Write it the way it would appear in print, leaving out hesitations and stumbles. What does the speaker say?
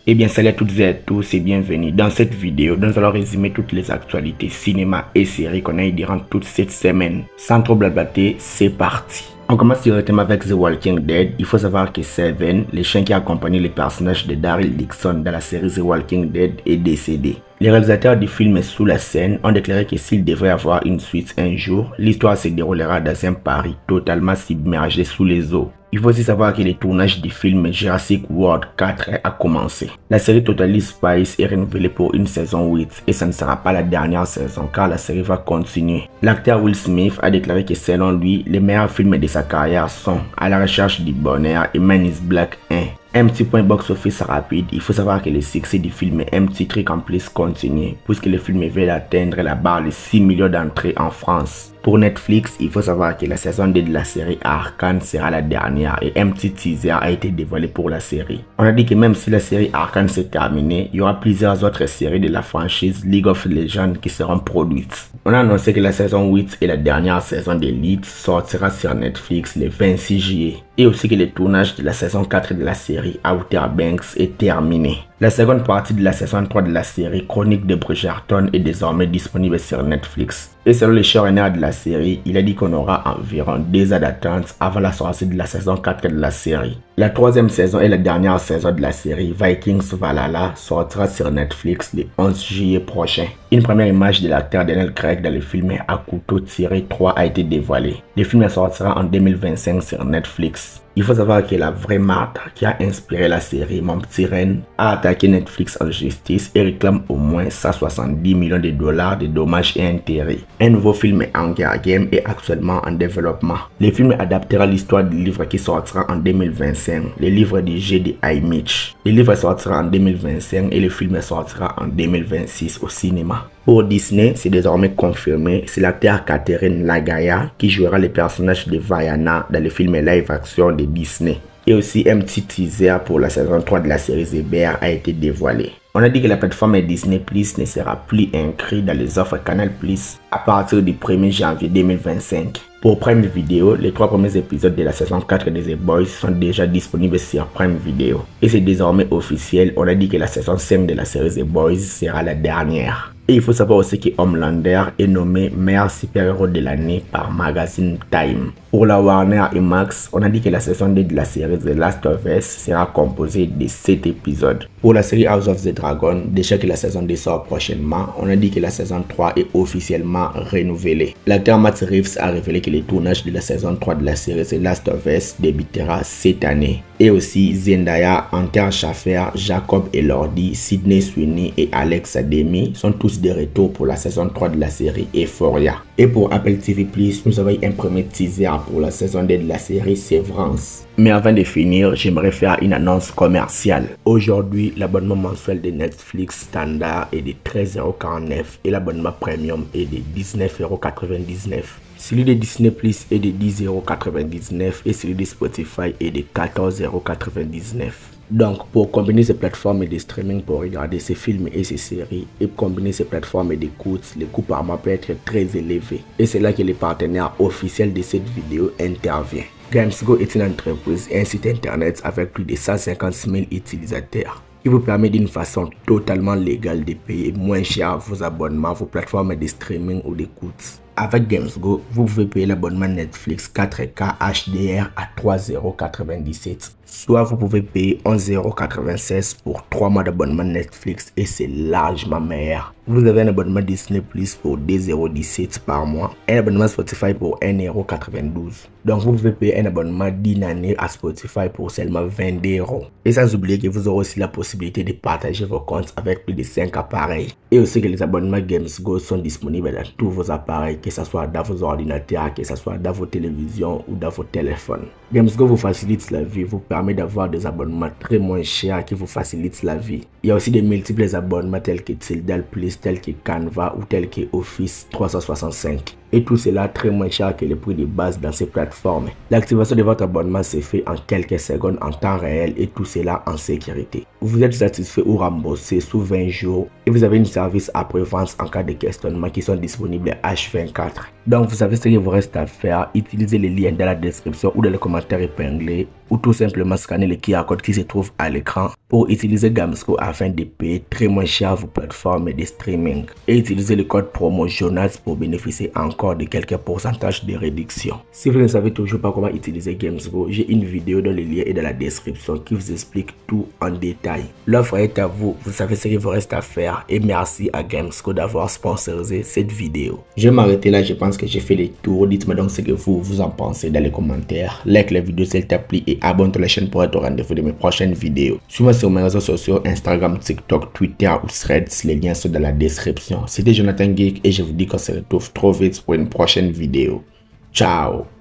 Eh bien salut à toutes et à tous et bienvenue. Dans cette vidéo, nous allons résumer toutes les actualités cinéma et séries qu'on a eu durant toute cette semaine. Sans trop blablater, c'est parti. On commence directement avec The Walking Dead. Il faut savoir que Seven, le chien qui accompagnait les personnages de Daryl Dixon dans la série The Walking Dead, est décédé. Les réalisateurs du film Sous la scène ont déclaré que s'il devrait avoir une suite un jour, l'histoire se déroulera dans un Paris totalement submergé sous les eaux. Il faut aussi savoir que le tournage du film Jurassic World 4 a commencé. La série Totally Spies est renouvelée pour une saison 8 et ça ne sera pas la dernière saison car la série va continuer. L'acteur Will Smith a déclaré que selon lui, les meilleurs films de sa carrière sont À la recherche du bonheur et Man is Black 1. Un petit point box-office rapide, il faut savoir que le succès du film est un petit truc en plus continue puisque le film vient d'atteindre la barre de 6 millions d'entrées en France. Pour Netflix, il faut savoir que la saison 2 de la série Arcane sera la dernière et un petit teaser a été dévoilé pour la série. On a dit que même si la série Arcane s'est terminée, il y aura plusieurs autres séries de la franchise League of Legends qui seront produites. On a annoncé que la saison 8 et la dernière saison d'Elite sortira sur Netflix le 26 juillet et aussi que le tournage de la saison 4 de la série Outer Banks est terminé. La seconde partie de la saison 3 de la série Chronique de Bridgerton est désormais disponible sur Netflix. Et selon le showrunner de la série, il a dit qu'on aura environ 2 ans d'attente avant la sortie de la saison 4 de la série. La troisième saison et la dernière saison de la série Vikings Valhalla sortira sur Netflix le 11 juillet prochain. Une première image de l'acteur Daniel Craig dans le film À couteau tiré 3 a été dévoilée. Le film sortira en 2025 sur Netflix. Il faut savoir que la vraie marque qui a inspiré la série Mon Petit Ren a attaqué Netflix en justice et réclame au moins 170 millions de dollars de dommages et intérêts. Un nouveau film Hunger Games est actuellement en développement. Le film adaptera l'histoire du livre qui sortira en 2025, le livre du jeu de Haymitch. Le livre sortira en 2025 et le film sortira en 2026 au cinéma. Pour Disney, c'est désormais confirmé, c'est l'acteur Catherine Lagaya qui jouera le personnage de Vaiana dans le film live action de Disney. Et aussi un petit teaser pour la saison 3 de la série The Bear a été dévoilé. On a dit que la plateforme Disney Plus ne sera plus incluse dans les offres Canal Plus à partir du 1er janvier 2025. Pour Prime Video, les 3 premiers épisodes de la saison 4 de The Boys sont déjà disponibles sur Prime Video. Et c'est désormais officiel, on a dit que la saison 5 de la série The Boys sera la dernière. Et il faut savoir aussi que Homelander est nommé meilleur super-héros de l'année par Magazine Time. Pour la Warner et Max, on a dit que la saison 2 de la série The Last of Us sera composée de 7 épisodes. Pour la série House of the Dragon, déjà que la saison 2 sort prochainement, on a dit que la saison 3 est officiellement renouvelée. L'acteur Matt Reeves a révélé que le tournage de la saison 3 de la série The Last of Us débutera cette année. Et aussi Zendaya, Hunter Schafer, Jacob Elordi, Sydney Sweeney et Alex Ademi sont tous de retour pour la saison 3 de la série Euphoria. Et pour Apple TV+, nous avons un premier teaser pour la saison 2 de la série Severance. Mais avant de finir, j'aimerais faire une annonce commerciale. Aujourd'hui, l'abonnement mensuel de Netflix standard est de 13,49€ et l'abonnement premium est de 19,99€. Celui de Disney Plus est de 10,99€ et celui de Spotify est de 14,99€. Donc, pour combiner ces plateformes de streaming pour regarder ces films et ces séries et combiner ces plateformes d'écoute, le coût par mois peut être très élevé. Et c'est là que le partenaire officiel de cette vidéo intervient. Gamesgo est une entreprise et un site internet avec plus de 150 000 utilisateurs qui vous permet d'une façon totalement légale de payer moins cher vos abonnements, vos plateformes de streaming ou d'écoute. Avec Gamesgo, vous pouvez payer l'abonnement Netflix 4K HDR à 3,97€. Soit vous pouvez payer 11,96€ pour 3 mois d'abonnement Netflix et c'est largement meilleur. Vous avez un abonnement Disney Plus pour 2,17€ par mois et un abonnement Spotify pour 1,92€. Donc vous pouvez payer un abonnement d'une année à Spotify pour seulement 22€. Et sans oublier que vous aurez aussi la possibilité de partager vos comptes avec plus de 5 appareils. Et aussi que les abonnements Gamesgo sont disponibles dans tous vos appareils, que ce soit dans vos ordinateurs, que ce soit dans vos télévisions ou dans vos téléphones. Gamesgo vous facilite la vie, vous permet d'avoir des abonnements très moins chers qui vous facilitent la vie. Il y a aussi des multiples abonnements tels que Tildal Plus, tels que Canva ou tels que Office 365. Et tout cela très moins cher que le prix de base dans ces plateformes. L'activation de votre abonnement se fait en quelques secondes en temps réel et tout cela en sécurité. Vous êtes satisfait ou remboursé sous 20 jours et vous avez une service après-vente en cas de questionnement qui sont disponibles H24. Donc vous savez ce qu'il vous reste à faire, utilisez les liens dans la description ou dans les commentaires épinglés ou tout simplement scanner le QR code qui se trouve à l'écran pour utiliser Gamsco afin de payer très moins cher vos plateformes de streaming et utiliser le code promo Jonas pour bénéficier encore de quelques pourcentages de réduction. Si vous ne savez toujours pas comment utiliser Gamsco, j'ai une vidéo dont le lien est dans la description qui vous explique tout en détail. L'offre est à vous, vous savez ce qu'il vous reste à faire et merci à Gamsco d'avoir sponsorisé cette vidéo. Je vais m'arrêter là, je pense que j'ai fait le tour. Dites-moi donc ce que vous en pensez dans les commentaires. Like la vidéo s'il te plaît et abonne-toi à la chaîne pour être au rendez-vous de mes prochaines vidéos. Suis-moi sur mes réseaux sociaux, Instagram, TikTok, Twitter ou Threads, les liens sont dans la description. C'était Jonathan Geek et je vous dis qu'on se retrouve trop vite pour une prochaine vidéo. Ciao!